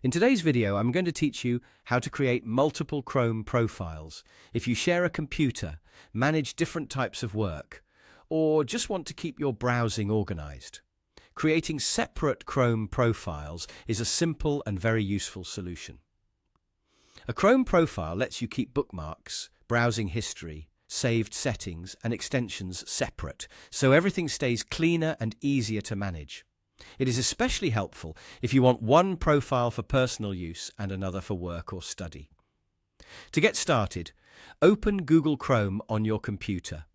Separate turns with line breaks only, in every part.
In today's video, I'm going to teach you how to create multiple Chrome profiles if you share a computer, manage different types of work, or just want to keep your browsing organized. Creating separate Chrome profiles is a simple and very useful solution. A Chrome profile lets you keep bookmarks, browsing history, saved settings, and extensions separate, so everything stays cleaner and easier to manage. It is especially helpful if you want one profile for personal use and another for work or study. To get started, open Google Chrome on your computer.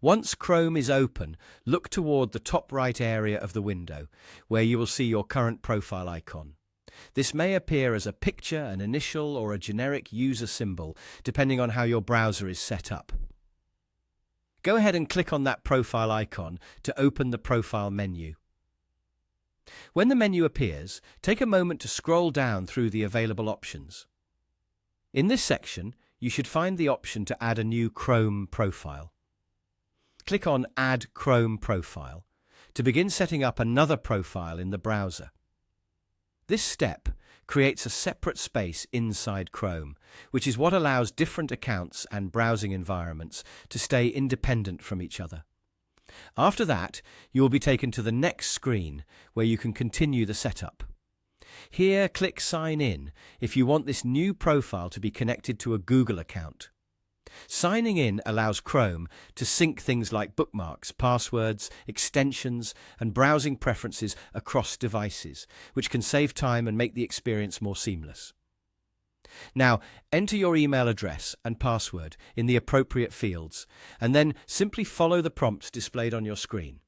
Once Chrome is open, look toward the top right area of the window, where you will see your current profile icon. This may appear as a picture, an initial, or a generic user symbol, depending on how your browser is set up. Go ahead and click on that profile icon to open the profile menu. When the menu appears, take a moment to scroll down through the available options. In this section, you should find the option to add a new Chrome profile. Click on Add Chrome Profile to begin setting up another profile in the browser. This step creates a separate space inside Chrome, which is what allows different accounts and browsing environments to stay independent from each other. After that, you will be taken to the next screen where you can continue the setup. Here, click Sign In if you want this new profile to be connected to a Google account. Signing in allows Chrome to sync things like bookmarks, passwords, extensions, and browsing preferences across devices, which can save time and make the experience more seamless. Now, enter your email address and password in the appropriate fields, and then simply follow the prompts displayed on your screen.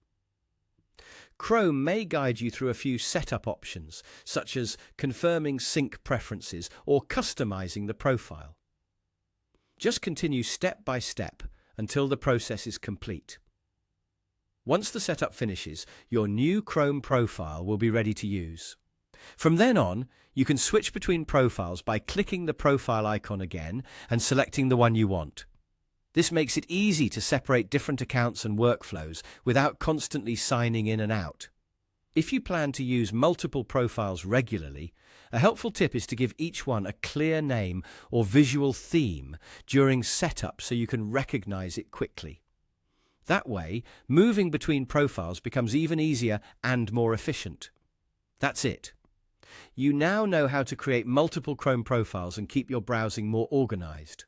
Chrome may guide you through a few setup options, such as confirming sync preferences or customizing the profile. Just continue step by step until the process is complete. Once the setup finishes, your new Chrome profile will be ready to use. From then on, you can switch between profiles by clicking the profile icon again and selecting the one you want. This makes it easy to separate different accounts and workflows without constantly signing in and out. If you plan to use multiple profiles regularly, a helpful tip is to give each one a clear name or visual theme during setup so you can recognize it quickly. That way, moving between profiles becomes even easier and more efficient. That's it. You now know how to create multiple Chrome profiles and keep your browsing more organized.